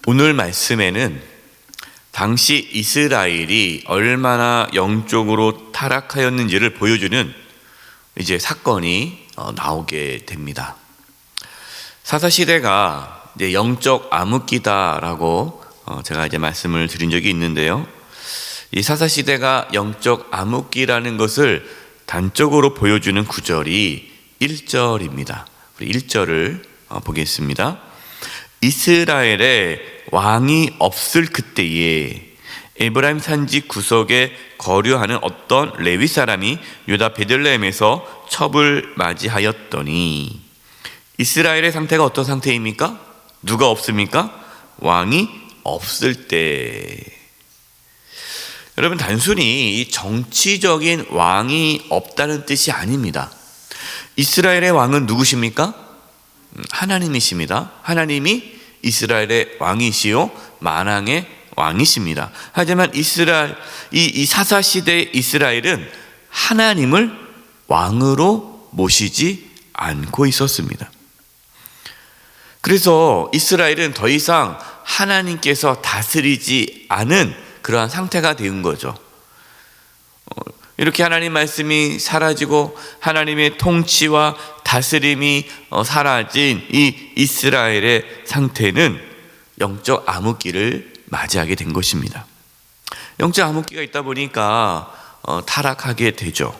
오늘 말씀에는 당시 이스라엘이 얼마나 영적으로 타락하였는지를 보여주는 이제 사건이 나오게 됩니다. 사사시대가 이제 영적 암흑기다라고 제가 이제 말씀을 드린 적이 있는데요. 이 사사시대가 영적 암흑기라는 것을 단적으로 보여주는 구절이 1절입니다. 우리 1절을 보겠습니다. 이스라엘에 왕이 없을 그때에 에브라임 산지 구석에 거류하는 어떤 레위 사람이 유다 베들레헴에서 첩을 맞이하였더니, 이스라엘의 상태가 어떤 상태입니까? 누가 없습니까? 왕이 없을 때. 여러분, 단순히 이 정치적인 왕이 없다는 뜻이 아닙니다. 이스라엘의 왕은 누구십니까? 하나님이십니다. 하나님이 이스라엘의 왕이시요 만왕의 왕이십니다. 하지만 이스라엘, 이 사사시대의 이스라엘은 하나님을 왕으로 모시지 않고 있었습니다. 그래서 이스라엘은 더 이상 하나님께서 다스리지 않은 그러한 상태가 된 거죠. 이렇게 하나님 말씀이 사라지고 하나님의 통치와 다스림이 사라진 이 이스라엘의 상태는 영적 암흑기를 맞이하게 된 것입니다. 영적 암흑기가 있다 보니까 타락하게 되죠.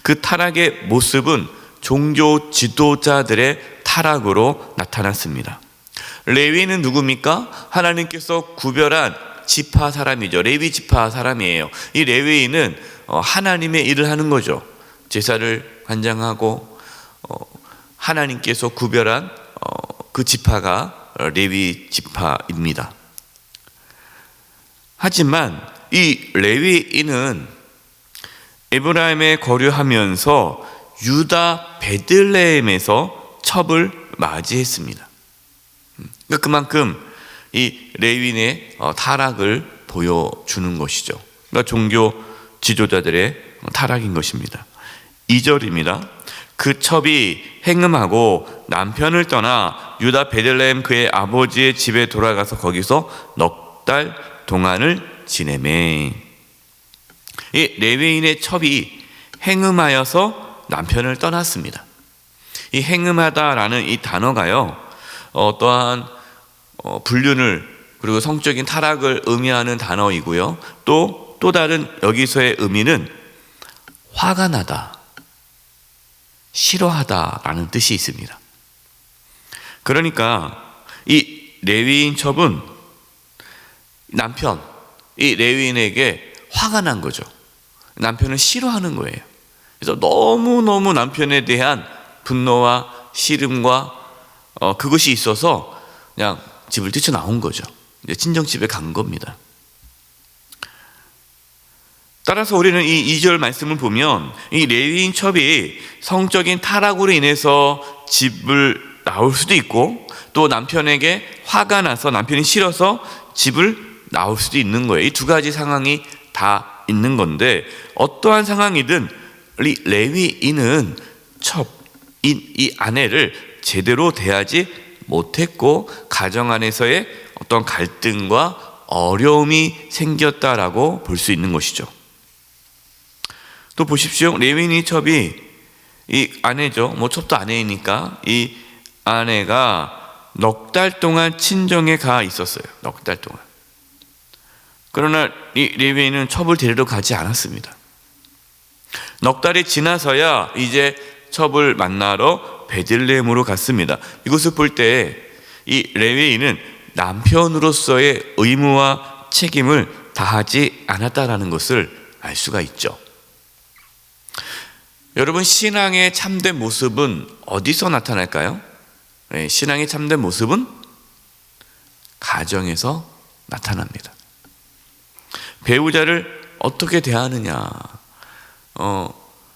그 타락의 모습은 종교 지도자들의 타락으로 나타났습니다. 레위는 누굽니까? 하나님께서 구별한 지파 사람이죠. 레위 지파 사람이에요. 이 레위인은 하나님의 일을 하는 거죠. 제사를 관장하고 하나님께서 구별한 그 지파가 레위 지파입니다. 하지만 이 레위인은 에브라임에 거류하면서 유다 베들레헴에서 첩을 맞이했습니다. 그만큼 이 레위인의 타락을 보여주는 것이죠. 그러니까 종교 지도자들의 타락인 것입니다. 2절입니다. 그 첩이 행음하고 남편을 떠나 유다 베들레헴 그의 아버지의 집에 돌아가서 거기서 넉 달 동안을 지내매. 이 레위인의 첩이 행음하여서 남편을 떠났습니다. 이 행음하다라는 이 단어가요, 어떠한 불륜을 그리고 성적인 타락을 의미하는 단어이고요. 또 다른 여기서의 의미는 화가 나다, 싫어하다라는 뜻이 있습니다. 그러니까 이 레위인 첩은 남편, 이 레위인에게 화가 난 거죠. 남편을 싫어하는 거예요. 그래서 너무너무 남편에 대한 분노와 씨름과 그것이 있어서 그냥 집을 뛰쳐나온 거죠. 친정집에 간 겁니다. 따라서 우리는 이 2절 말씀을 보면 이 레위인 첩이 성적인 타락으로 인해서 집을 나올 수도 있고, 또 남편에게 화가 나서 남편이 싫어서 집을 나올 수도 있는 거예요. 이 두 가지 상황이 다 있는 건데, 어떠한 상황이든 이 레위인은 이 아내를 제대로 대하지 못했고 가정 안에서의 어떤 갈등과 어려움이 생겼다라고 볼 수 있는 것이죠. 또 보십시오. 레위인의 첩이 이 아내죠. 첩도 아내이니까 이 아내가 넉 달 동안 친정에 가 있었어요. 넉 달 동안. 그러나 이 레위인은 첩을 데리러 가지 않았습니다. 넉 달이 지나서야 이제 첩을 만나러 베들레헴으로 갔습니다. 이것을 볼 때 이 레위인은 남편으로서의 의무와 책임을 다하지 않았다라는 것을 알 수가 있죠. 여러분, 신앙의 참된 모습은 어디서 나타날까요? 신앙의 참된 모습은 가정에서 나타납니다. 배우자를 어떻게 대하느냐,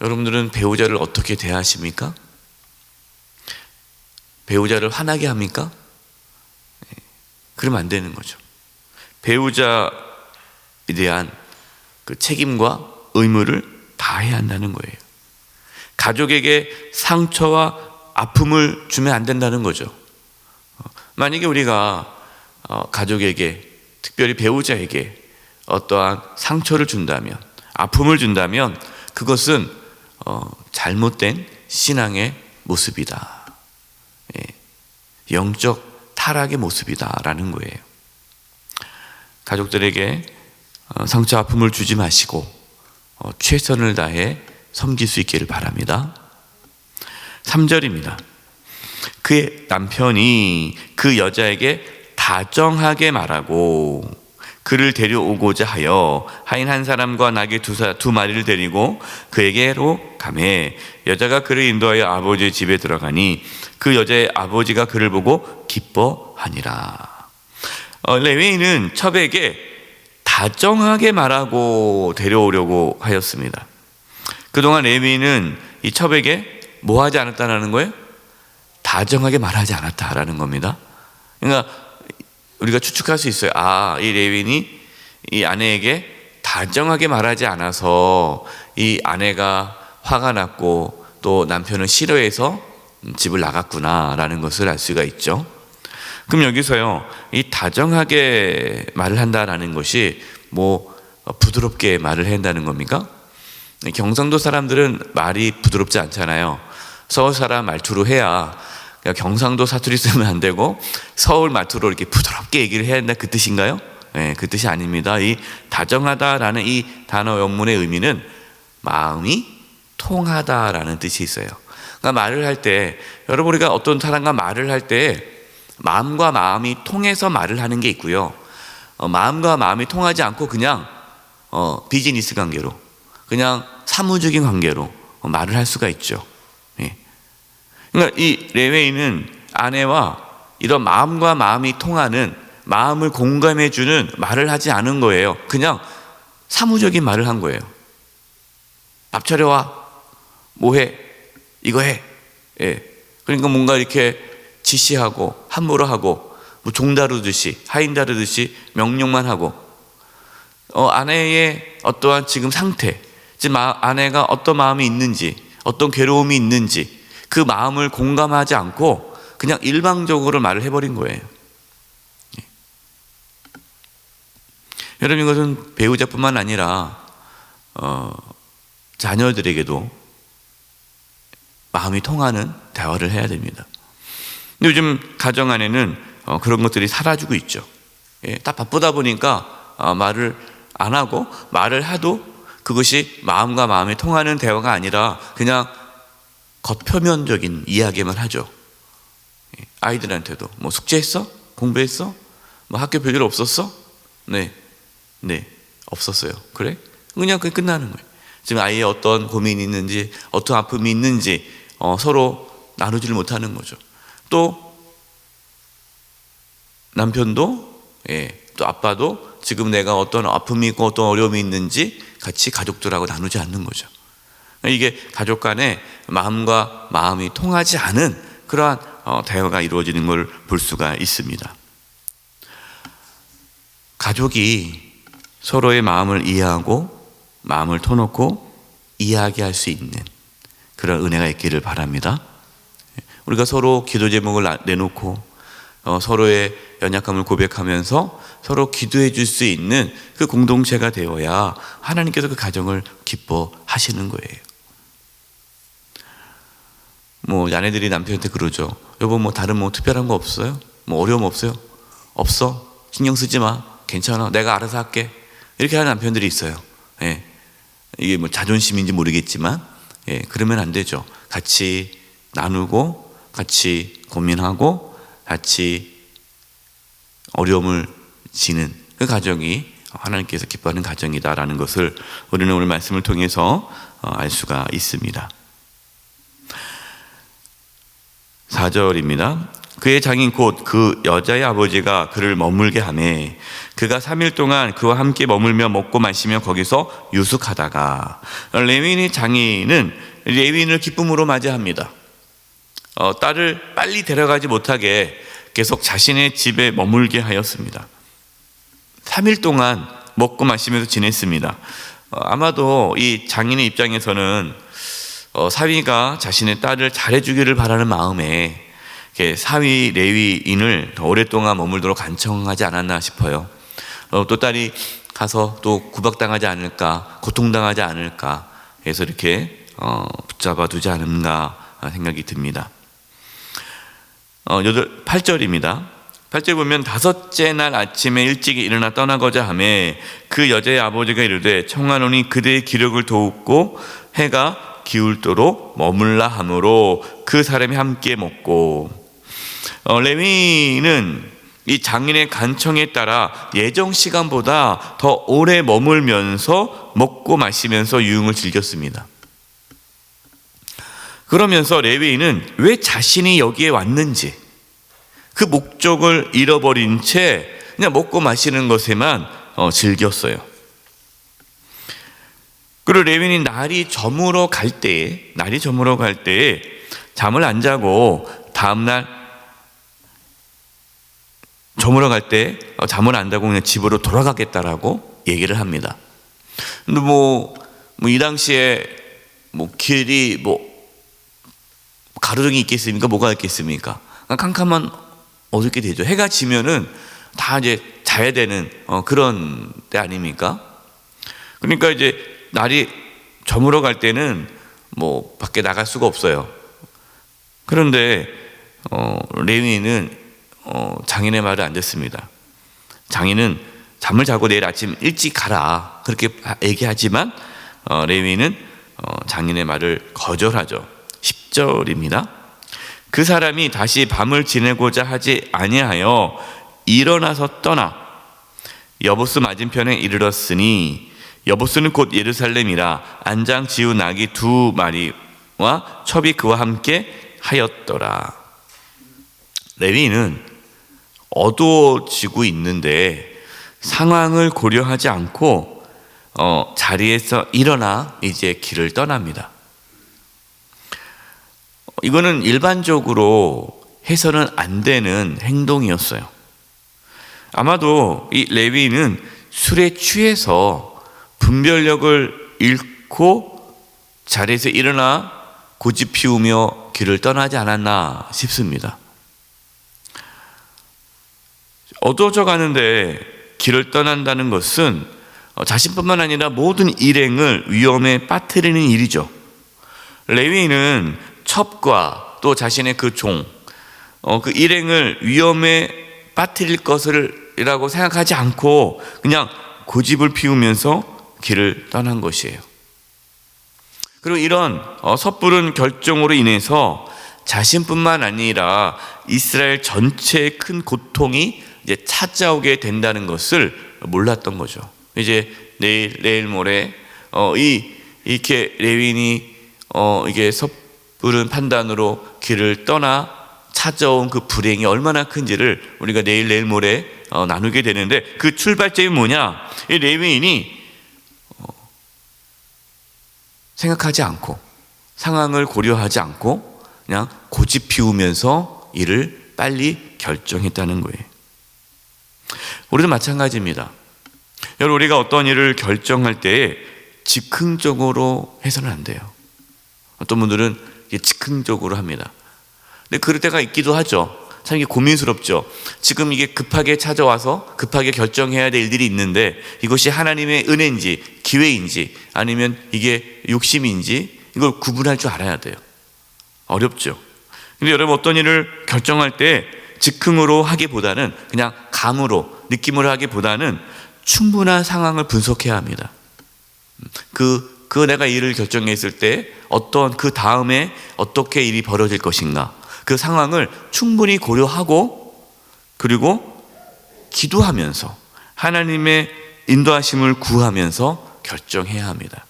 여러분들은 배우자를 어떻게 대하십니까? 배우자를 화나게 합니까? 그러면 안 되는 거죠. 배우자에 대한 그 책임과 의무를 다해야 한다는 거예요. 가족에게 상처와 아픔을 주면 안 된다는 거죠. 만약에 우리가 가족에게, 특별히 배우자에게 어떠한 상처를 준다면, 아픔을 준다면 그것은 잘못된 신앙의 모습이다. 영적 타락의 모습이다라는 거예요. 가족들에게 상처 아픔을 주지 마시고 최선을 다해 섬길 수 있기를 바랍니다. 3절입니다. 그의 남편이 그 여자에게 다정하게 말하고 그를 데려오고자 하여 하인 한 사람과 나귀 두 마리를 데리고 그에게로 가매 여자가 그를 인도하여 아버지의 집에 들어가니 그 여자의 아버지가 그를 보고 기뻐하니라. 레위인은 첩에게 다정하게 말하고 데려오려고 하였습니다. 그동안 레위인은 이 첩에게 뭐 하지 않았다는 거예요? 다정하게 말하지 않았다라는 겁니다. 그러니까 우리가 추측할 수 있어요. 이 레위인이 이 아내에게 다정하게 말하지 않아서 이 아내가 화가 났고 또 남편은 싫어해서 집을 나갔구나라는 것을 알 수가 있죠. 그럼 여기서요, 이 다정하게 말을 한다라는 것이 뭐 부드럽게 말을 한다는 겁니까? 경상도 사람들은 말이 부드럽지 않잖아요. 서울 사람 말투로 해야, 경상도 사투리 쓰면 안 되고 서울 말투로 이렇게 부드럽게 얘기를 해야 된다, 그 뜻인가요? 네, 그 뜻이 아닙니다. 이 다정하다라는 이 단어 원문의 의미는 마음이 통하다라는 뜻이 있어요. 그러니까 말을 할 때, 여러분 우리가 어떤 사람과 말을 할 때 마음과 마음이 통해서 말을 하는 게 있고요, 마음과 마음이 통하지 않고 그냥 비즈니스 관계로, 그냥 사무적인 관계로 말을 할 수가 있죠. 그러니까 이 레위인은 아내와 이런 마음과 마음이 통하는, 마음을 공감해주는 말을 하지 않은 거예요. 그냥 사무적인 말을 한 거예요. 밥 차려와, 뭐해, 이거 해. 그러니까 뭔가 이렇게 지시하고 함부로 하고 뭐 종 다루듯이, 하인 다루듯이 명령만 하고, 아내의 어떠한 지금 상태, 지금 아내가 어떤 마음이 있는지, 어떤 괴로움이 있는지 그 마음을 공감하지 않고 그냥 일방적으로 말을 해버린 거예요. 여러분, 이것은 배우자뿐만 아니라 자녀들에게도 마음이 통하는 대화를 해야 됩니다. 근데 요즘 가정 안에는 그런 것들이 사라지고 있죠. 다 바쁘다 보니까 말을 안 하고, 말을 해도 그것이 마음과 마음이 통하는 대화가 아니라 그냥 겉표면적인 이야기만 하죠. 아이들한테도 뭐 숙제했어? 공부했어? 뭐 학교 별일 없었어? 네, 없었어요. 그래? 그냥 그게 끝나는 거예요. 지금 아이의 어떤 고민이 있는지, 어떤 아픔이 있는지 서로 나누지를 못하는 거죠. 또 남편도, 또 아빠도 지금 내가 어떤 아픔이 있고 어떤 어려움이 있는지 같이 가족들하고 나누지 않는 거죠. 이게 가족 간에 마음과 마음이 통하지 않은 그러한 대화가 이루어지는 걸 볼 수가 있습니다. 가족이 서로의 마음을 이해하고 마음을 터놓고 이야기할 수 있는 그런 은혜가 있기를 바랍니다. 우리가 서로 기도 제목을 내놓고 서로의 연약함을 고백하면서 서로 기도해 줄 수 있는 그 공동체가 되어야 하나님께서 그 가정을 기뻐하시는 거예요. 뭐 아내들이 남편한테 그러죠. 여보, 뭐 다른 뭐 특별한 거 없어요? 뭐 어려움 없어요? 없어? 신경 쓰지 마. 괜찮아. 내가 알아서 할게. 이렇게 하는 남편들이 있어요. 이게 뭐 자존심인지 모르겠지만, 그러면 안 되죠. 같이 나누고, 같이 고민하고, 같이 어려움을 지는 그 가정이 하나님께서 기뻐하는 가정이다라는 것을 우리는 오늘 말씀을 통해서 알 수가 있습니다. 4절입니다. 그의 장인 곧 그 여자의 아버지가 그를 머물게 하매 그가 3일 동안 그와 함께 머물며 먹고 마시며 거기서 유숙하다가, 레위인의 장인은 레위인을 기쁨으로 맞이합니다. 딸을 빨리 데려가지 못하게 계속 자신의 집에 머물게 하였습니다. 3일 동안 먹고 마시면서 지냈습니다. 아마도 이 장인의 입장에서는 사위가 자신의 딸을 잘해주기를 바라는 마음에 사위 레위인을 더 오랫동안 머물도록 간청하지 않았나 싶어요. 또 딸이 가서 또 구박당하지 않을까, 고통당하지 않을까 해서 이렇게 붙잡아 두지 않은가 생각이 듭니다. 8절입니다. 8절 보면 다섯째 날 아침에 일찍 일어나 떠나고자 하매 그 여자의 아버지가 이르되 청하노니 그대의 기력을 돕고 해가 기울도록 머물라 하므로 그 사람이 함께 먹고. 레위는 이 장인의 간청에 따라 예정 시간보다 더 오래 머물면서 먹고 마시면서 유흥을 즐겼습니다. 그러면서 레위인은 왜 자신이 여기에 왔는지 그 목적을 잃어버린 채 그냥 먹고 마시는 것에만 즐겼어요. 그리고 레위인이 날이 저물어 갈 때에 잠을 안 자고 다음날 저물어 갈 때 잠을 안 자고 그냥 집으로 돌아가겠다라고 얘기를 합니다. 근데 이 당시에 길이 가로등이 있겠습니까? 뭐가 있겠습니까? 캄캄한 어둡게 되죠. 해가 지면은 다 이제 자야 되는 그런 때 아닙니까? 그러니까 이제 날이 저물어 갈 때는 밖에 나갈 수가 없어요. 그런데 레위인은 장인의 말을 안 듣습니다. 장인은 잠을 자고 내일 아침 일찍 가라 그렇게 얘기하지만 레위인은 장인의 말을 거절하죠. 10절입니다. 그 사람이 다시 밤을 지내고자 하지 아니하여 일어나서 떠나 여보스 맞은편에 이르렀으니 여보스는 곧 예루살렘이라 안장 지운 낙이 2마리와 첩이 그와 함께 하였더라. 레위인은 어두워지고 있는데 상황을 고려하지 않고 자리에서 일어나 이제 길을 떠납니다. 이거는 일반적으로 해서는 안 되는 행동이었어요. 아마도 이 레위인은 술에 취해서 분별력을 잃고 자리에서 일어나 고집 피우며 길을 떠나지 않았나 싶습니다. 어두워져 가는데 길을 떠난다는 것은 자신뿐만 아니라 모든 일행을 위험에 빠뜨리는 일이죠. 레위인은 첩과 또 자신의 그 종, 그 일행을 위험에 빠뜨릴 것이라고 생각하지 않고 그냥 고집을 피우면서 길을 떠난 것이에요. 그리고 이런 섣부른 결정으로 인해서 자신뿐만 아니라 이스라엘 전체의 큰 고통이 이제 찾아오게 된다는 것을 몰랐던 거죠. 이제 내일 모레 이렇게 레위인이 이게 섣부른 판단으로 길을 떠나 찾아온 그 불행이 얼마나 큰지를 우리가 내일 모레 나누게 되는데, 그 출발점이 뭐냐? 이 레위인이 생각하지 않고 상황을 고려하지 않고 그냥 고집 피우면서 일을 빨리 결정했다는 거예요. 우리도 마찬가지입니다. 여러분, 우리가 어떤 일을 결정할 때 즉흥적으로 해서는 안 돼요. 어떤 분들은 즉흥적으로 합니다. 근데 그럴 때가 있기도 하죠. 참 이게 고민스럽죠. 지금 이게 급하게 찾아와서 급하게 결정해야 될 일들이 있는데 이것이 하나님의 은혜인지 기회인지 아니면 이게 욕심인지 이걸 구분할 줄 알아야 돼요. 어렵죠. 근데 여러분, 어떤 일을 결정할 때 즉흥으로 하기보다는 그냥 감으로 느낌으로 하기보다는 충분한 상황을 분석해야 합니다. 내가 일을 결정했을 때 그 다음에 어떻게 일이 벌어질 것인가, 그 상황을 충분히 고려하고 그리고 기도하면서 하나님의 인도하심을 구하면서 결정해야 합니다.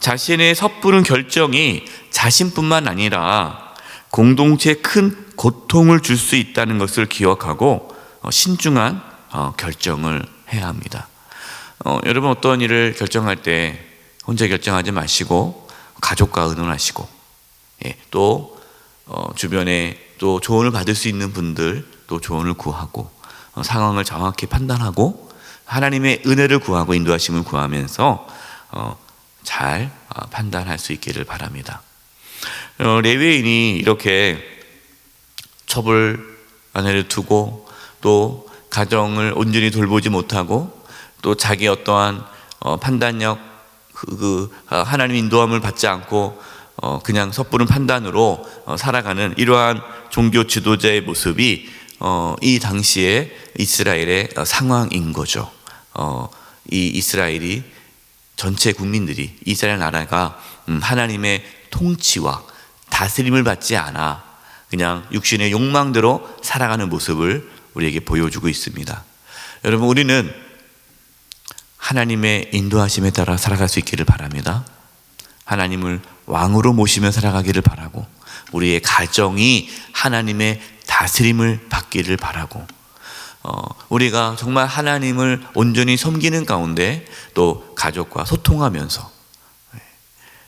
자신의 섣부른 결정이 자신뿐만 아니라 공동체에 큰 고통을 줄 수 있다는 것을 기억하고 신중한 결정을 해야 합니다. 여러분, 어떤 일을 결정할 때 혼자 결정하지 마시고 가족과 의논하시고, 또 주변에 또 조언을 받을 수 있는 분들 또 조언을 구하고 상황을 정확히 판단하고 하나님의 은혜를 구하고 인도하심을 구하면서 잘 판단할 수 있기를 바랍니다. 레위인이 이렇게 첩을 아내를 두고 또 가정을 온전히 돌보지 못하고 또 자기 어떠한 판단력 하나님 인도함을 받지 않고 그냥 섣부른 판단으로 살아가는 이러한 종교 지도자의 모습이 이 당시에 이스라엘의 상황인 거죠. 이 이스라엘이 전체 국민들이 이스라엘 나라가 하나님의 통치와 다스림을 받지 않아 그냥 육신의 욕망대로 살아가는 모습을 우리에게 보여주고 있습니다. 여러분, 우리는 하나님의 인도하심에 따라 살아갈 수 있기를 바랍니다. 하나님을 왕으로 모시며 살아가기를 바라고 우리의 가정이 하나님의 다스림을 받기를 바라고 우리가 정말 하나님을 온전히 섬기는 가운데 또 가족과 소통하면서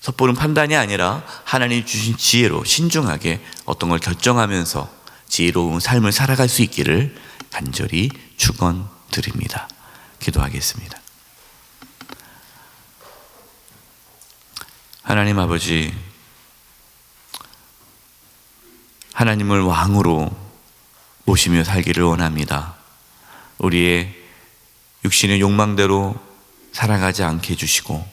섣부른 판단이 아니라 하나님 주신 지혜로 신중하게 어떤 걸 결정하면서 지혜로운 삶을 살아갈 수 있기를 간절히 축원드립니다. 기도하겠습니다. 하나님 아버지, 하나님을 왕으로 모시며 살기를 원합니다. 우리의 육신의 욕망대로 살아가지 않게 해주시고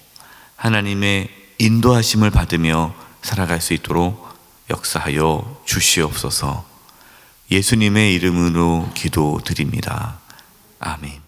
하나님의 인도하심을 받으며 살아갈 수 있도록 역사하여 주시옵소서. 예수님의 이름으로 기도드립니다. 아멘.